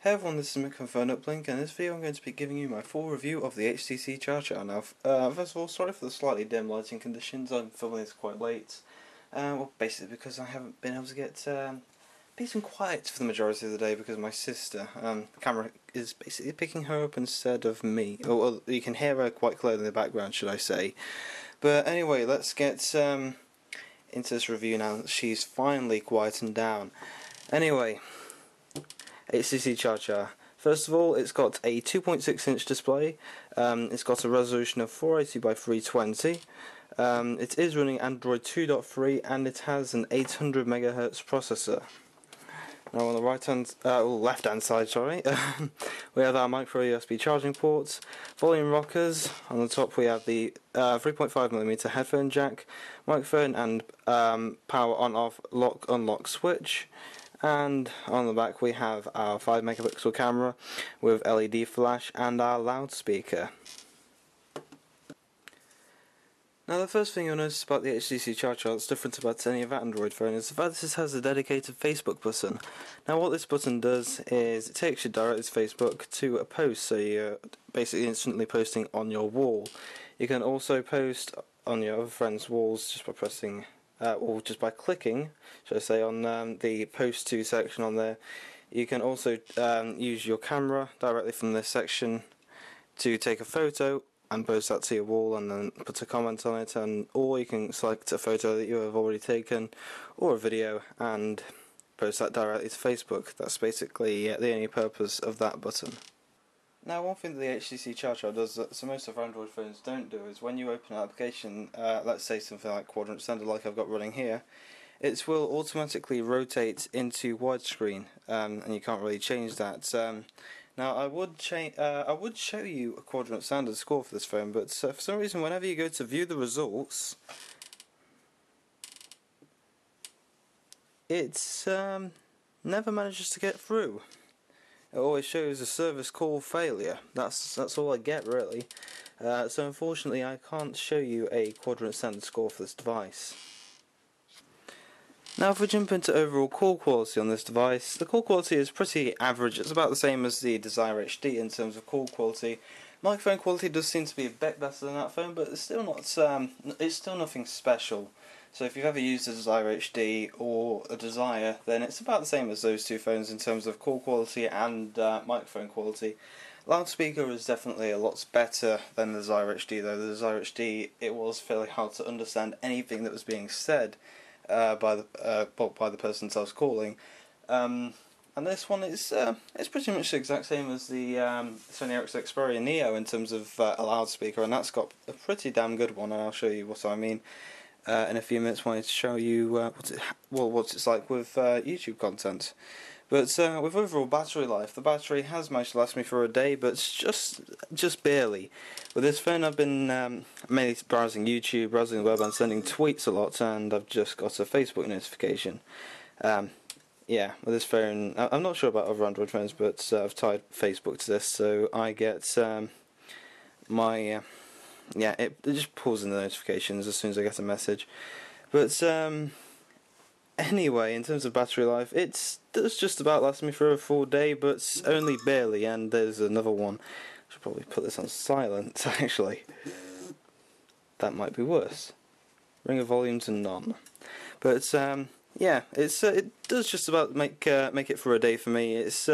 Hey everyone, this is Mick from PhoneUplink, and in this video I'm going to be giving you my full review of the HTC ChaCha. Now, first of all, sorry for the slightly dim lighting conditions. I'm filming this quite late. Well, basically because I haven't been able to get peace and quiet for the majority of the day because my sister, the camera is basically picking her up instead of me. Well, you can hear her quite clearly in the background, should I say. But anyway, let's get into this review now. She's finally quietened down. Anyway, HTC ChaCha. First of all, it's got a 2.6-inch display. It's got a resolution of 480 by 320. It is running Android 2.3 and it has an 800 MHz processor. Now on the left-hand side, sorry, we have our micro USB charging ports, volume rockers. On the top we have the 3.5mm headphone jack, microphone, and power on/off lock/unlock switch. And on the back we have our 5 megapixel camera with LED flash and our loudspeaker. Now the first thing you'll notice about the HTC ChaCha that's different about any other Android phone is the fact that this has a dedicated Facebook button. Now what this button does is it takes you directly to Facebook to a post, so you're basically instantly posting on your wall. You can also post on your other friends' walls just by pressing or just by clicking, should I say, on the post to section on there. You can also use your camera directly from this section to take a photo and post that to your wall and then put a comment on it, or you can select a photo that you have already taken or a video and post that directly to Facebook. That's basically the only purpose of that button. Now one thing that the HTC ChaCha does that so most of Android phones don't do is when you open an application, let's say something like Quadrant Standard like I've got running here, it will automatically rotate into widescreen, and you can't really change that. Now I would show you a Quadrant Standard score for this phone, but for some reason whenever you go to view the results, it's never manages to get through. It always shows a service call failure. That's all I get really. So unfortunately I can't show you a Quadrant Standard score for this device. Now if we jump into overall call quality on this device, the call quality is pretty average. It's about the same as the Desire HD in terms of call quality. Microphone quality does seem to be a bit better than that phone, but it's still not. It's still nothing special. So if you've ever used a Desire HD or a Desire, then it's about the same as those two phones in terms of call quality and microphone quality. Loudspeaker is definitely a lot better than the Desire HD though. The Desire HD, it was fairly hard to understand anything that was being said by the person that I was calling. And this one is it's pretty much the exact same as the Sony Ericsson Xperia Neo in terms of a loudspeaker, and that's got a pretty damn good one, and I'll show you what I mean in a few minutes. Wanted to show you what it's like with YouTube content. But with overall battery life, the battery has managed to last me for a day, but it's just barely. With this phone I've been mainly browsing YouTube, browsing the web and sending tweets a lot, and I've just got a Facebook notification. Yeah, with this phone, I'm not sure about other Android phones, but I've tied Facebook to this, so I get my yeah, it just pulls in the notifications as soon as I get a message. But anyway, in terms of battery life, it does just about last me for a full day, but only barely. And there's another one. I should probably put this on silent. Actually, that might be worse. Ring of volume to none. But yeah, it does just about make it for a day for me. It's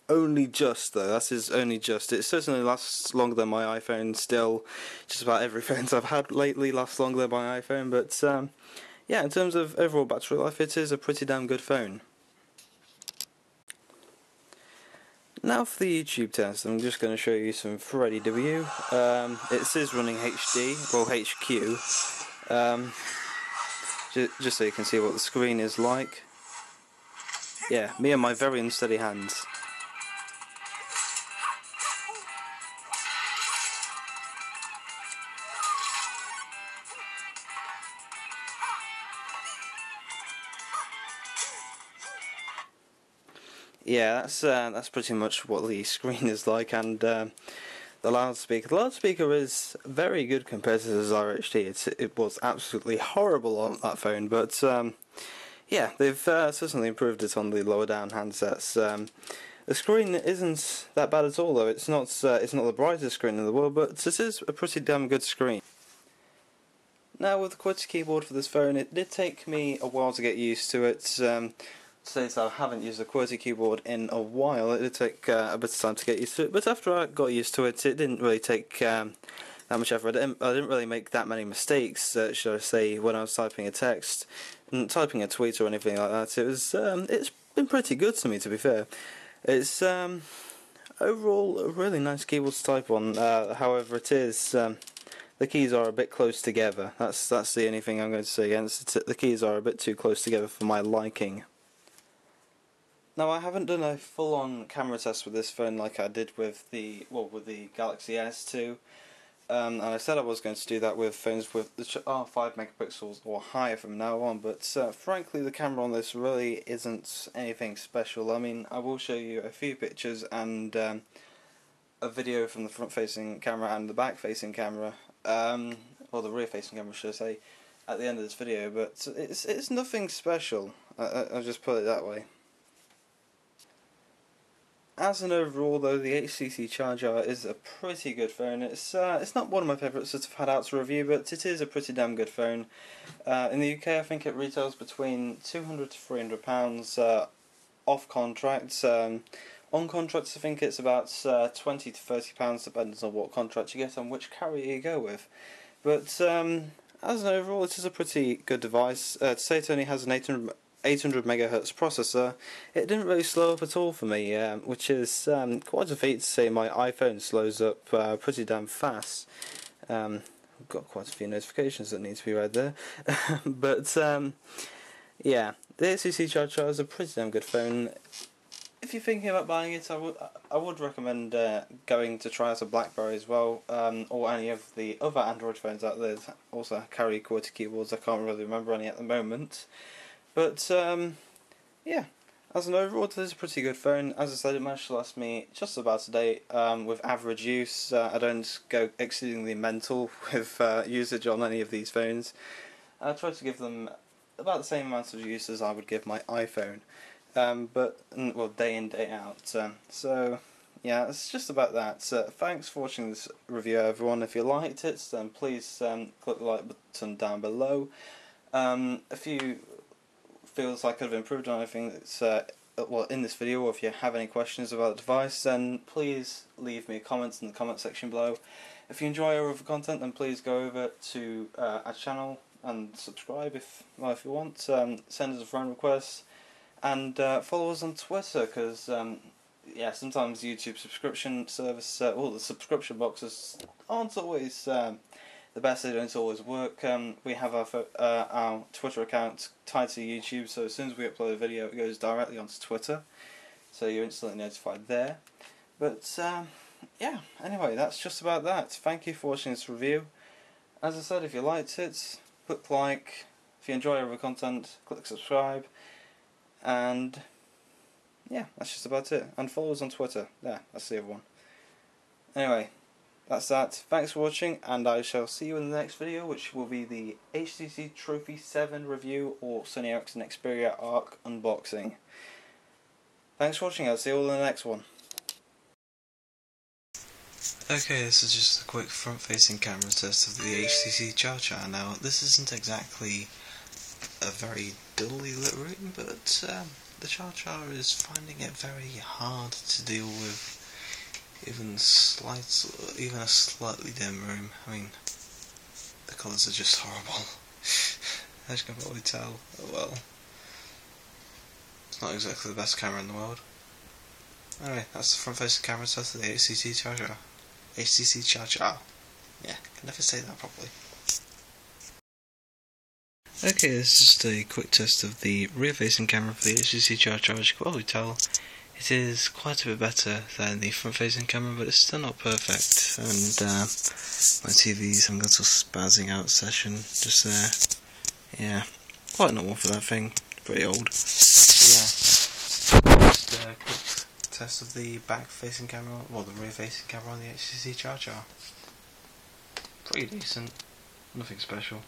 only just though. That is only just. It certainly lasts longer than my iPhone. Still, just about every phone I've had lately lasts longer than my iPhone. But yeah, in terms of overall battery life, it is a pretty damn good phone. Now for the YouTube test, I'm just going to show you some Freddy W. It is running HD, well HQ. Just so you can see what the screen is like. Yeah, me and my very unsteady hands. Yeah, that's pretty much what the screen is like, and the loudspeaker. The loudspeaker is very good compared to the Desire HD. It was absolutely horrible on that phone, but yeah, they've certainly improved it on the lower down handsets. The screen isn't that bad at all, though. It's not the brightest screen in the world, but it is a pretty damn good screen. Now, with the QWERTY keyboard for this phone, it did take me a while to get used to it. Since I haven't used a QWERTY keyboard in a while, it did take a bit of time to get used to it. But after I got used to it, it didn't really take that much effort. I didn't really make that many mistakes, should I say, when I was typing a text and typing a tweet or anything like that. It's been pretty good to me, to be fair. It's overall a really nice keyboard to type on. However, it is the keys are a bit close together. That's the only thing I'm going to say against it. The keys are a bit too close together for my liking. Now, I haven't done a full-on camera test with this phone like I did with the Galaxy S2. And I said I was going to do that with phones with the 5 megapixels or higher from now on, but frankly the camera on this really isn't anything special. I mean, I will show you a few pictures and a video from the front-facing camera and the back-facing camera, or the rear-facing camera should I say, at the end of this video, but it's nothing special, I'll just put it that way. As an overall, though, the HTC ChaCha is a pretty good phone. It's not one of my favourites that I've had out to review, but it is a pretty damn good phone. In the UK, I think it retails between £200 to £300 off contracts. On contracts, I think it's about £20 to £30, depending on what contract you get and which carrier you go with. But as an overall, it is a pretty good device. To say it only has an 800 MHz processor, it didn't really slow up at all for me, which is quite a feat to say. My iPhone slows up pretty damn fast. I've got quite a few notifications that need to be read there. But yeah, the HTC ChaCha is a pretty damn good phone. If you're thinking about buying it, I would recommend going to try out a BlackBerry as well, or any of the other Android phones out there that also carry QWERTY keyboards. I can't really remember any at the moment. But yeah, as an overall, this is a pretty good phone. As I said, it managed to last me just about a day with average use. I don't go exceedingly mental with usage on any of these phones. I try to give them about the same amount of use as I would give my iPhone, but day in, day out. So yeah, it's just about that. Thanks for watching this review, everyone. If you liked it, then please click the like button down below. If you feels like I could have improved on anything that's in this video, or if you have any questions about the device, then please leave me comments in the comment section below. If you enjoy our other content, then please go over to our channel and subscribe if you want. Send us a friend request and follow us on Twitter, because yeah, sometimes YouTube subscription service, the subscription boxes aren't always the best. They don't always work. We have our Twitter account tied to YouTube, so as soon as we upload a video, it goes directly onto Twitter, so you're instantly notified there. But yeah, anyway, that's just about that. Thank you for watching this review. As I said, if you liked it, click like. If you enjoy our content, click subscribe. And yeah, that's just about it. And follow us on Twitter. Yeah, that's the other one. Anyway, that's that. Thanks for watching, and I shall see you in the next video, which will be the HTC Trophy 7 review or Sony Ericsson Xperia Arc unboxing. Thanks for watching. I'll see you all in the next one. Okay, this is just a quick front-facing camera test of the HTC ChaCha. Now, this isn't exactly a very dully lit room, but the ChaCha is finding it very hard to deal with even a slightly dim room. I mean, the colours are just horrible. As you can probably tell, well, it's not exactly the best camera in the world. Anyway, that's the front-facing camera test of the HTC ChaCha. HTC ChaCha. Yeah, can never say that properly. Okay, this is just a quick test of the rear-facing camera for the HTC ChaCha. As you can probably tell, it is quite a bit better than the front-facing camera, but it's still not perfect. And my TV's having a little spazzing out session just there. Yeah, quite normal for that thing. Pretty old. Yeah, just a quick test of the back-facing camera, the rear-facing camera on the HTC ChaCha. Pretty decent. Nothing special.